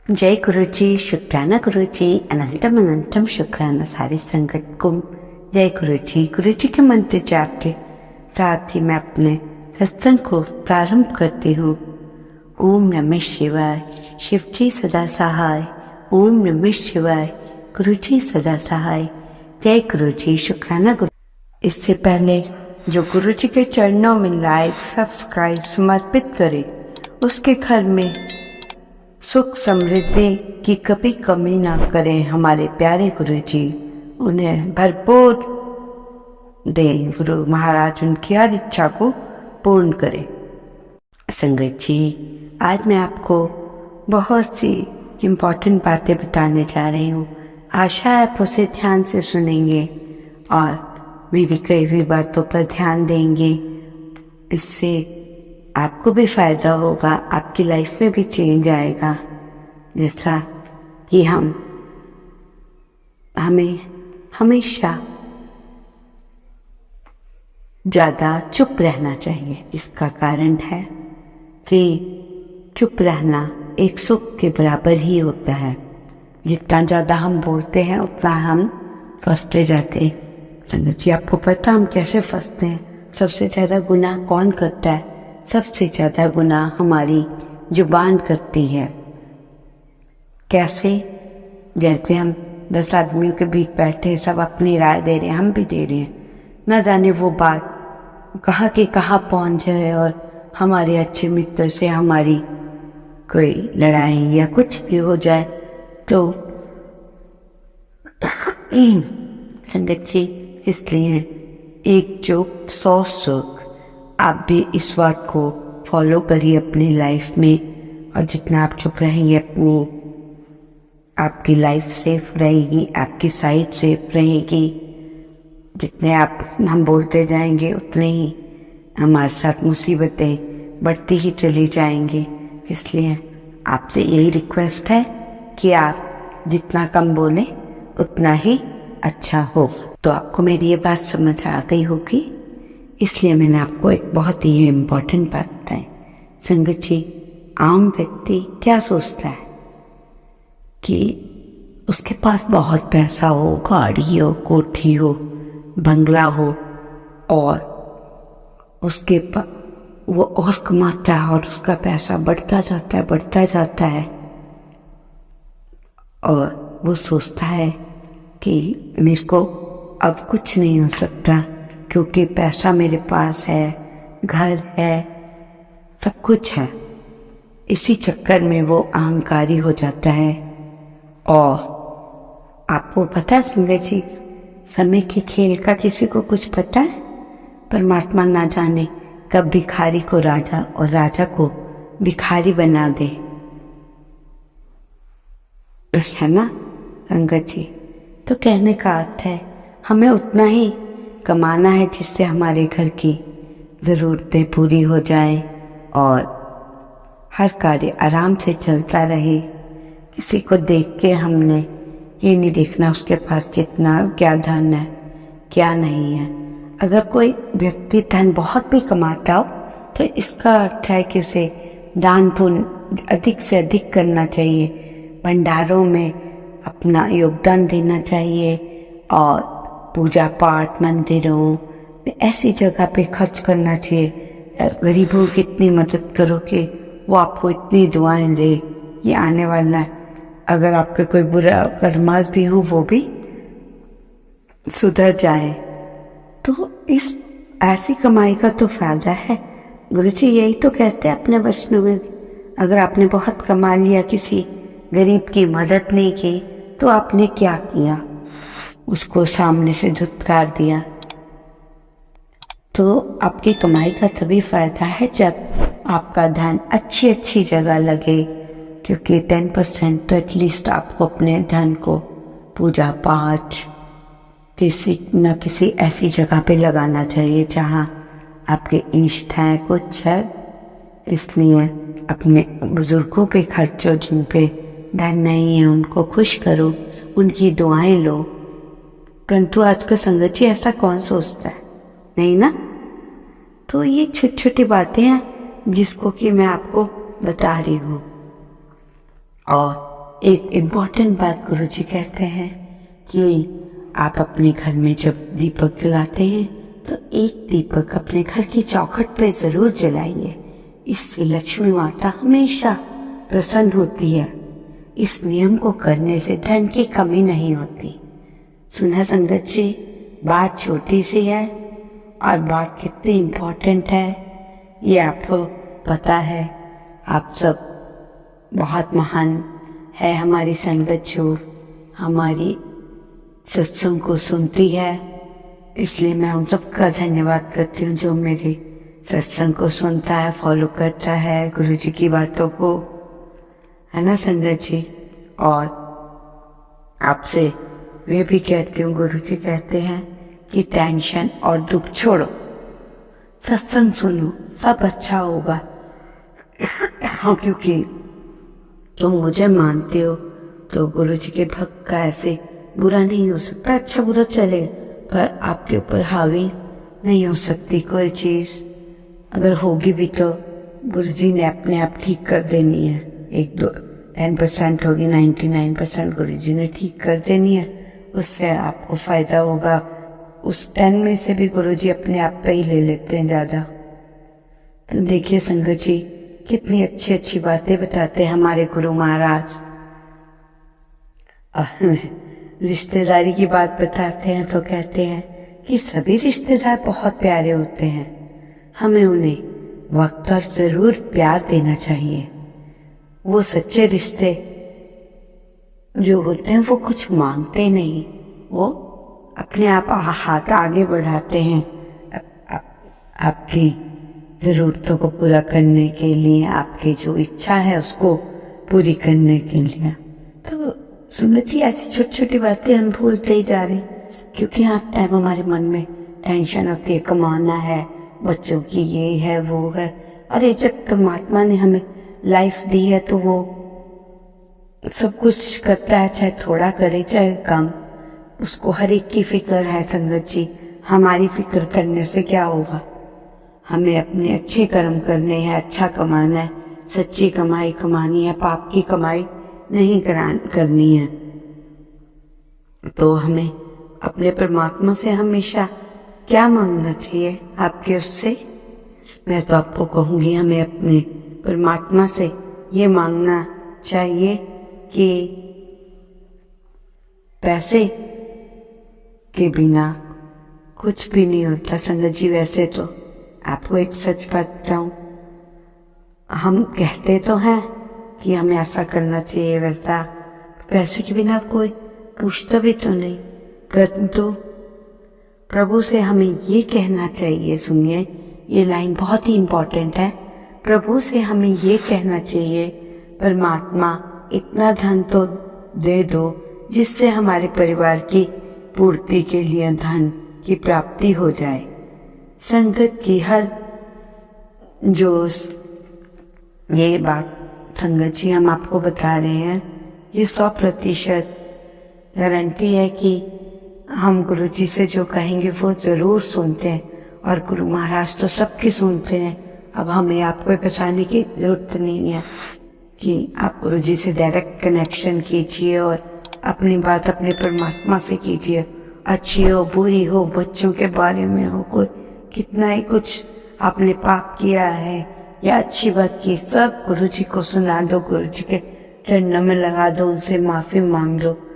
जय गुरु जी, शुक्राना गुरु जी, अनंतम अनंतम शुक्राना सारी संगत को। जय गुरु जी के मंत्र जाप के साथ ही मैं अपने सत्संग को प्रारंभ करती हूँ। ओम नमः शिवाय, शिव जी सदा सहाय। ओम नमः शिवाय, गुरु जी सदा सहाय। जय गुरु जी, शुक्राना गुरु। इससे पहले जो गुरु जी के चरणों में लाइक सब्सक्राइब समर्पित करे, उसके घर में सुख समृद्धि की कभी कमी ना करें हमारे प्यारे गुरु जी। उन्हें भरपूर दें गुरु महाराज, उनकी हर इच्छा को पूर्ण करें। संगत जी, आज मैं आपको बहुत सी इम्पोर्टेंट बातें बताने जा रही हूँ। आशा है आप उसे ध्यान से सुनेंगे और मेरी कई हुई बातों पर ध्यान देंगे। इससे आपको भी फायदा होगा, आपकी लाइफ में भी चेंज आएगा। जैसा कि हमें हमेशा ज़्यादा चुप रहना चाहिए। इसका कारण है कि चुप रहना एक सुख के बराबर ही होता है। जितना ज़्यादा हम बोलते हैं उतना हम फंसते जाते हैं। संगत जी, आपको पता हम कैसे फंसते हैं? सबसे ज़्यादा गुनाह कौन करता है? सबसे ज़्यादा गुनाह हमारी जुबान करती है। कैसे? जैसे हम 10 आदमियों के बीच बैठे, सब अपनी राय दे रहे हैं, हम भी दे रहे हैं, न जाने वो बात कहाँ के कहाँ पहुँच जाए और हमारे अच्छे मित्र से हमारी कोई लड़ाई या कुछ भी हो जाए। तो संगत जी, इसलिए एक चुप 100 सुख। आप भी इस बात को फॉलो करिए अपनी लाइफ में, और जितना आप चुप रहेंगे आपकी लाइफ सेफ रहेगी, आपकी साइड सेफ रहेगी। जितने हम बोलते जाएंगे उतने ही हमारे साथ मुसीबतें बढ़ती ही चली जाएंगी। इसलिए आपसे यही रिक्वेस्ट है कि आप जितना कम बोलें उतना ही अच्छा हो। तो आपको मेरी ये बात समझ आ गई होगी, इसलिए मैंने आपको एक बहुत ही इम्पोर्टेंट बात बताई। संगत जी, आम व्यक्ति क्या सोचता है कि उसके पास बहुत पैसा हो, गाड़ी हो, कोठी हो, बंगला हो, और उसके पास वो और कमाता है और उसका पैसा बढ़ता जाता है और वो सोचता है कि मेरे को अब कुछ नहीं हो सकता क्योंकि पैसा मेरे पास है, घर है, सब कुछ है। इसी चक्कर में वो अहंकारी हो जाता है। और आपको पता है संगत जी, समय के खेल का किसी को कुछ पता है? परमात्मा ना जाने कब भिखारी को राजा और राजा को भिखारी बना दे, है ना संगत जी? तो कहने का अर्थ है हमें उतना ही कमाना है जिससे हमारे घर की ज़रूरतें पूरी हो जाएं और हर कार्य आराम से चलता रहे। किसी को देख के हमने ये नहीं देखना उसके पास जितना क्या धन है क्या नहीं है। अगर कोई व्यक्ति धन बहुत भी कमाता हो तो इसका अर्थ है कि उसे दान पुण्य अधिक से अधिक करना चाहिए, भंडारों में अपना योगदान देना चाहिए और पूजा पाठ मंदिरों ऐसी जगह पे खर्च करना चाहिए। गरीबों की इतनी मदद करो कि वो आपको इतनी दुआएं दे। ये आने वाला है, अगर आपके कोई बुरा कर्मास भी हो वो भी सुधर जाए। तो इस ऐसी कमाई का तो फायदा है। गुरुजी यही तो कहते हैं अपने वचनों में, अगर आपने बहुत कमा लिया, किसी गरीब की मदद नहीं की, तो आपने क्या किया? उसको सामने से धुतकार दिया। तो आपकी कमाई का तभी फायदा है जब आपका धन अच्छी अच्छी जगह लगे, क्योंकि 10% तो एटलीस्ट आपको अपने धन को पूजा पाठ किसी न किसी ऐसी जगह पे लगाना चाहिए जहाँ आपके इष्ट हैं, कुछ है। इसलिए अपने बुजुर्गों पे खर्चो, जिन पे धन नहीं है उनको खुश करो, उनकी दुआएं लो। परंतु आज का संगत जी ऐसा कौन सोचता है? नहीं ना। तो ये छोटी छोटी बातें हैं जिसको कि मैं आपको बता रही हूँ। और एक इम्पॉर्टेंट बात गुरुजी कहते हैं कि आप अपने घर में जब दीपक जलाते हैं तो एक दीपक अपने घर की चौखट पे जरूर जलाइए। इससे लक्ष्मी माता हमेशा प्रसन्न होती है। इस नियम को करने से धन की कमी नहीं होती। सुना संगत जी, बात छोटी सी है और बात कितनी इम्पोर्टेंट है ये आपको पता है। आप सब बहुत महान है हमारी संगत जो हमारी सत्संग को सुनती है, इसलिए मैं उन सबका धन्यवाद करती हूँ जो मेरे सत्संग को सुनता है, फॉलो करता है गुरुजी की बातों को, है ना संगत जी। और आपसे वे भी कहती हूँ, गुरुजी कहते हैं कि टेंशन और दुख छोड़ो, सत्संग सुनो, सब अच्छा होगा। हाँ, क्योंकि तुम मुझे मानते हो तो गुरुजी के भक्त का ऐसे बुरा नहीं हो सकता। अच्छा बुरा चलेगा पर आपके ऊपर हावी नहीं हो सकती कोई चीज। अगर होगी भी तो गुरुजी ने अपने आप ठीक कर देनी है। 10% होगी, 99% गुरुजी ने ठीक कर देनी है। उससे आपको फायदा होगा। उस 10 में से भी गुरुजी अपने आप पे ही ले लेते हैं ज्यादा। तो देखिए संगत जी, कितनी अच्छी अच्छी बातें बताते हैं हमारे गुरु महाराज। रिश्तेदारी की बात बताते हैं तो कहते हैं कि सभी रिश्तेदार बहुत प्यारे होते हैं, हमें उन्हें वक्त पर जरूर प्यार देना चाहिए। वो सच्चे रिश्ते जो होते हैं वो कुछ मांगते नहीं, वो अपने आप हाथ आगे बढ़ाते हैं आपकी जरूरतों को पूरा करने के लिए, आपकी जो इच्छा है उसको पूरी करने के लिए। तो सुंदर जी, ऐसी छोटी छोटी बातें हम भूलते ही जा रहे हैं, क्योंकि हर टाइम हमारे मन में टेंशन होती है, कमाना है, बच्चों की ये है वो है। अरे जब परमात्मा ने हमें लाइफ दी है तो वो सब कुछ करता है, चाहे थोड़ा करे चाहे कम, उसको हर एक की फिक्र है संगत जी। हमारी फिक्र करने से क्या होगा? हमें अपने अच्छे कर्म करने हैं, अच्छा कमाना है, सच्ची कमाई कमानी है, पाप की कमाई नहीं करनी है। तो हमें अपने परमात्मा से हमेशा क्या मांगना चाहिए? आपके उससे मैं तो आपको कहूंगी, हमें अपने परमात्मा से ये मांगना चाहिए कि पैसे के बिना कुछ भी नहीं होता संगत जी। वैसे तो आपको एक सच बात बताऊं, हम कहते तो हैं कि हमें ऐसा करना चाहिए वैसा, पैसे के बिना कोई पूछता भी तो नहीं, परंतु प्रभु से हमें ये कहना चाहिए। सुनिए, ये लाइन बहुत ही इम्पोर्टेंट है। प्रभु से हमें ये कहना चाहिए, परमात्मा इतना धन तो दे दो जिससे हमारे परिवार की पूर्ति के लिए धन की प्राप्ति हो जाए। संगत की हर जो ये बात संगत जी हम आपको बता रहे हैं, ये 100% गारंटी है कि हम गुरु जी से जो कहेंगे वो जरूर सुनते हैं, और गुरु महाराज तो सबकी सुनते हैं। अब हमें आपको बताने की जरूरत नहीं है कि आप गुरु जी से डायरेक्ट कनेक्शन कीजिए और अपनी बात अपने परमात्मा से कीजिए। अच्छी हो बुरी हो, बच्चों के बारे में हो, कोई कितना ही कुछ आपने पाप किया है या अच्छी बात की, सब गुरु जी को सुना दो, गुरु जी के चरणों में लगा दो, उनसे माफी मांग लो।